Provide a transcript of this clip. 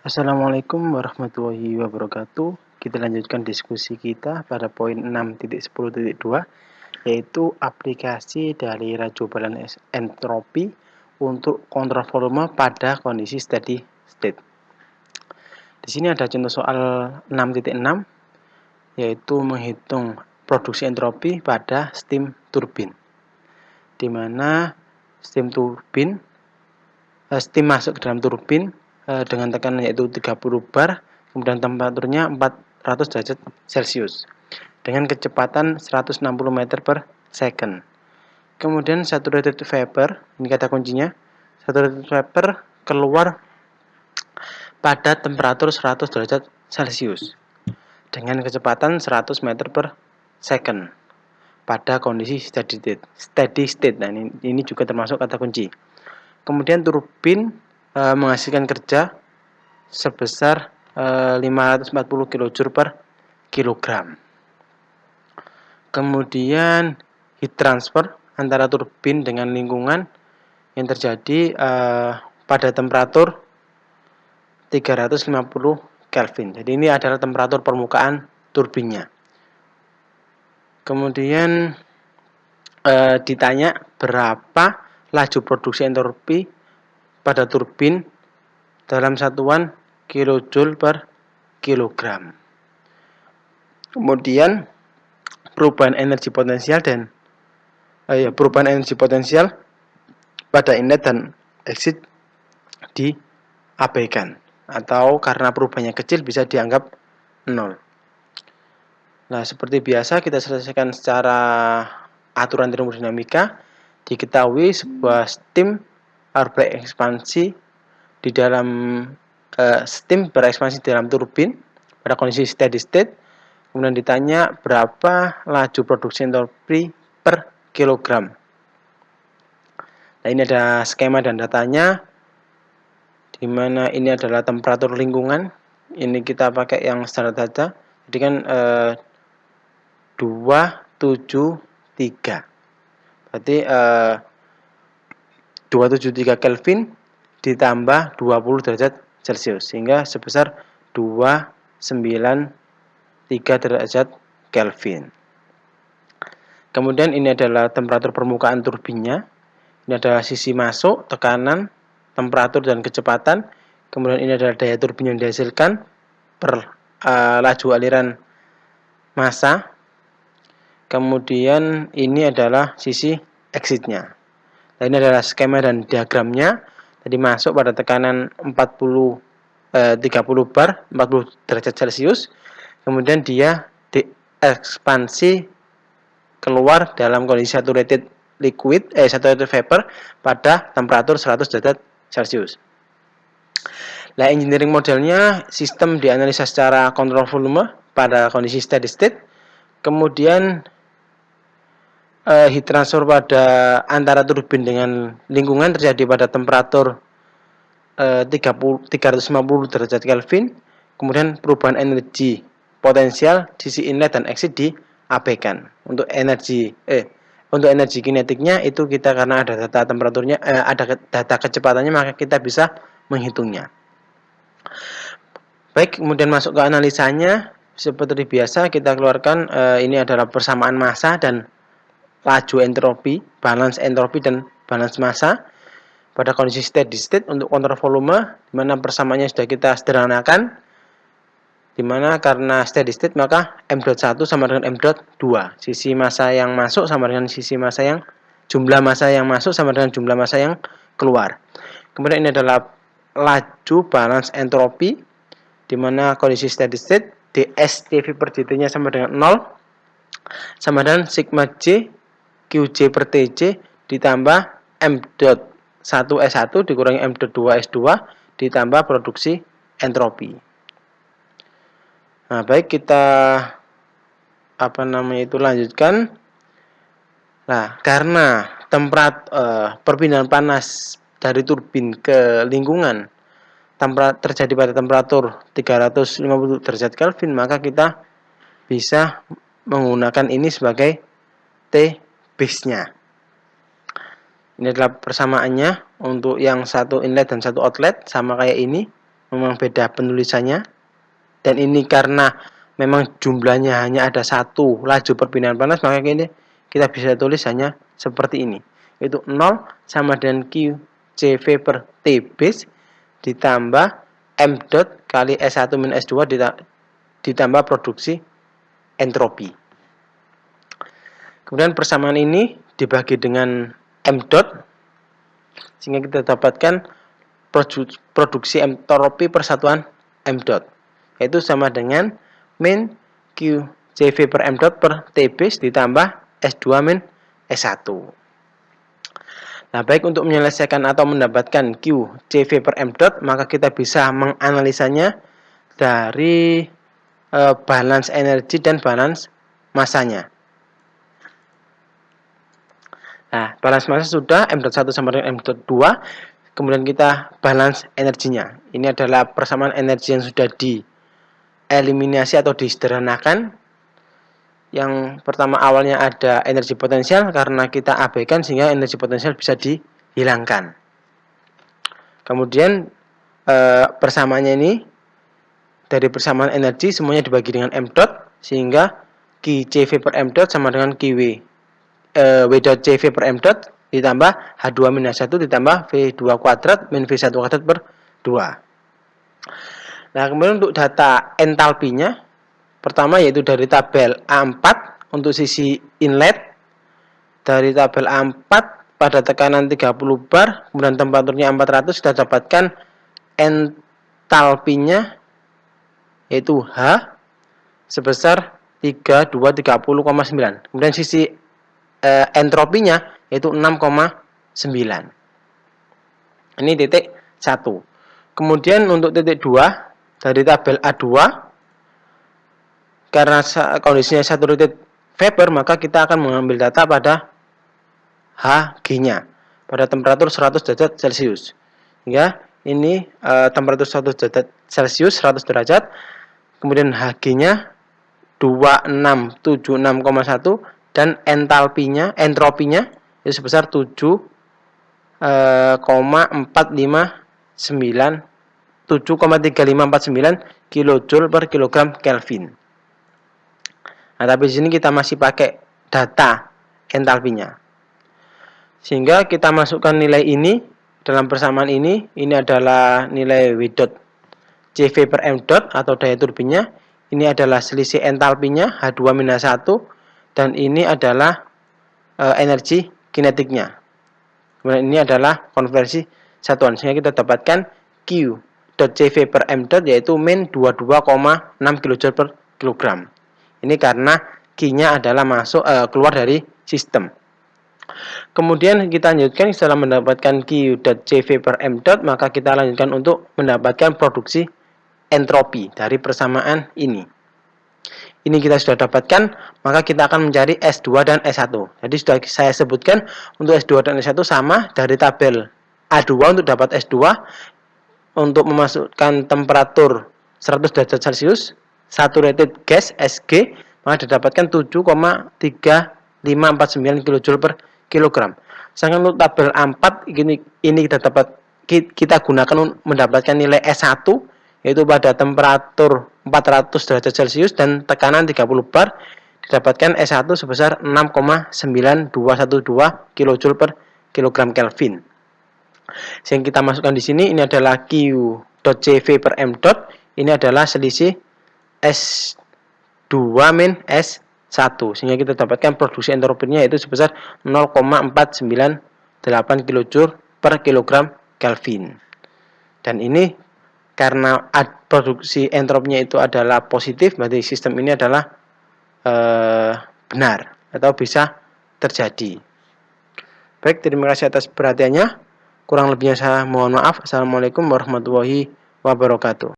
Assalamualaikum warahmatullahi wabarakatuh. Kita lanjutkan diskusi kita pada poin 6.10.2, yaitu aplikasi dari raju balance entropi untuk kontrol volume pada kondisi steady state. Di sini ada contoh soal 6.6, yaitu menghitung produksi entropi pada steam turbin, di mana steam masuk ke dalam turbin dengan tekanan yaitu 30 bar, kemudian temperaturnya 400 derajat Celcius dengan kecepatan 160 meter per second. Kemudian saturated vapor, ini kata kuncinya, saturated vapor keluar pada temperatur 100 derajat Celcius dengan kecepatan 100 meter per second pada kondisi steady state. Nah, ini juga termasuk kata kunci. Kemudian turbin menghasilkan kerja sebesar 540 kJ per kilogram. Kemudian heat transfer antara turbin dengan lingkungan yang terjadi pada temperatur 350 Kelvin. Jadi ini adalah temperatur permukaan turbinnya. Kemudian ditanya berapa laju produksi entropi pada turbin dalam satuan kilojoule per kilogram. Kemudian perubahan energi potensial pada inlet dan exit diabaikan, atau karena perubahannya kecil bisa dianggap 0. Nah, seperti biasa kita selesaikan secara aturan termodinamika. Diketahui sebuah steam harus berekspansi di dalam steam berekspansi di dalam turbin pada kondisi steady state. Kemudian ditanya berapa laju produksi entropi per kilogram. Nah, ini ada skema dan datanya, di mana ini adalah temperatur lingkungan. Ini kita pakai yang standar saja. Jadi kan 273. Berarti 273 Kelvin ditambah 20 derajat Celcius, sehingga sebesar 293 derajat Kelvin. Kemudian ini adalah temperatur permukaan turbinnya. Ini adalah sisi masuk, tekanan, temperatur, dan kecepatan. Kemudian ini adalah daya turbin yang dihasilkan per laju aliran massa. Kemudian ini adalah sisi exitnya. Nah, ini adalah skema dan diagramnya. Tadi masuk pada tekanan 30 bar, 40 derajat Celcius. Kemudian dia diekspansi keluar dalam kondisi saturated vapor pada temperatur 100 derajat Celcius. Nah, engineering modelnya sistem dianalisa secara kontrol volume pada kondisi steady state. Kemudian heat transfer pada antara turbin dengan lingkungan terjadi pada temperatur 350 derajat Kelvin. Kemudian perubahan energi potensial sisi inlet dan exit diabaikan. Untuk energi kinetiknya itu kita, karena ada data temperaturnya, ada data kecepatannya, maka kita bisa menghitungnya. Baik, kemudian masuk ke analisanya. Seperti biasa kita keluarkan ini adalah persamaan massa dan laju entropi, balance entropi dan balance massa pada kondisi steady state untuk kontrol volume, di mana persamaannya sudah kita sederhanakan, di mana karena steady state maka M.1 sama dengan M.2, sisi massa yang masuk sama dengan jumlah massa yang masuk sama dengan jumlah massa yang keluar. Kemudian ini adalah laju balance entropi, di mana kondisi steady state dS/dV per dt-nya sama dengan 0, sama dengan sigma J QJ per TJ ditambah M.1S1 dikurangi M.2S2 ditambah produksi entropi. Nah, baik, kita lanjutkan. Nah, karena perpindahan panas dari turbin ke lingkungan terjadi pada temperatur 350 derajat Kelvin, maka kita bisa menggunakan ini sebagai T base-nya. Ini adalah persamaannya untuk yang satu inlet dan satu outlet, sama kayak ini. memang beda penulisannya. Dan ini karena memang jumlahnya hanya ada satu laju perpindahan panas, maka ini kita bisa tulis hanya seperti ini. Yaitu 0 sama dengan Q CV per T base ditambah M dot kali S1 min S2 ditambah produksi entropi. Kemudian persamaan ini dibagi dengan M dot, sehingga kita dapatkan produksi entropi persatuan M dot, yaitu sama dengan min Q CV per M dot per T base ditambah S2 min S1. Nah, baik untuk menyelesaikan atau mendapatkan Q CV per M dot, maka kita bisa menganalisanya dari balance energi dan balance masanya. Nah, balance massa sudah, M dot 1 sama dengan M dot 2. Kemudian kita balance energinya. Ini adalah persamaan energi yang sudah dieliminasi atau disederhanakan. Yang pertama awalnya ada energi potensial, karena kita abaikan sehingga energi potensial bisa dihilangkan. Kemudian persamaannya ini dari persamaan energi semuanya dibagi dengan M dot, sehingga Q CV per M dot sama dengan QW W dot CV per M dot ditambah H2 min H1 ditambah V2 kuadrat min V1 kuadrat per 2. Nah, kemudian untuk data entalpinya, pertama yaitu dari tabel A4 untuk sisi inlet. Dari tabel A4 pada tekanan 30 bar, kemudian temperaturnya 400, kita dapatkan entalpinya yaitu H sebesar 3230,9. Kemudian sisi entropinya yaitu 6,9. Ini titik 1. Kemudian untuk titik 2 dari tabel A2, karena kondisinya saturated vapor, maka kita akan mengambil data pada Hg-nya pada temperatur 100 derajat Celcius. Ya, ini temperatur 100 derajat Celcius 100 derajat. Kemudian Hg-nya 2676,1 dan entropinya itu sebesar 7,3549 kilojoule per kilogram Kelvin. Nah, tapi di sini kita masih pakai data entalpinya, sehingga kita masukkan nilai ini dalam persamaan ini. Ini adalah nilai W dot CV per M dot atau daya turbinnya. Ini adalah selisih entalpinya H2 min H1, dan ini adalah energi kinetiknya. Kemudian ini adalah konversi satuan, sehingga kita dapatkan Q dot CV per M dot yaitu min 22,6 kJ per kilogram. Ini karena Q-nya adalah keluar dari sistem. Kemudian kita lanjutkan, setelah mendapatkan Q dot CV per M dot, maka kita lanjutkan untuk mendapatkan produksi entropi dari persamaan ini. Ini kita sudah dapatkan, maka kita akan mencari S2 dan S1. Jadi sudah saya sebutkan untuk S2 dan S1 sama dari tabel A2. Untuk dapat S2, untuk memasukkan temperatur 100 derajat Celcius saturated gas SG, maka didapatkan 7,3549 kJ per kilogram. Sedangkan untuk tabel A4 ini kita gunakan untuk mendapatkan nilai S1, yaitu pada temperatur 400 derajat Celcius dan tekanan 30 bar, didapatkan S1 sebesar 6,9212 kJ per kilogram Kelvin. Sehingga kita masukkan di sini, ini adalah Q dot CV per M dot, ini adalah selisih S2 min S1, sehingga kita dapatkan produksi entropinya yaitu sebesar 0,498 kJ per kilogram Kelvin. Dan ini karena produksi entropinya itu adalah positif, berarti sistem ini adalah benar atau bisa terjadi. Baik, terima kasih atas perhatiannya. Kurang lebihnya saya mohon maaf. Assalamualaikum warahmatullahi wabarakatuh.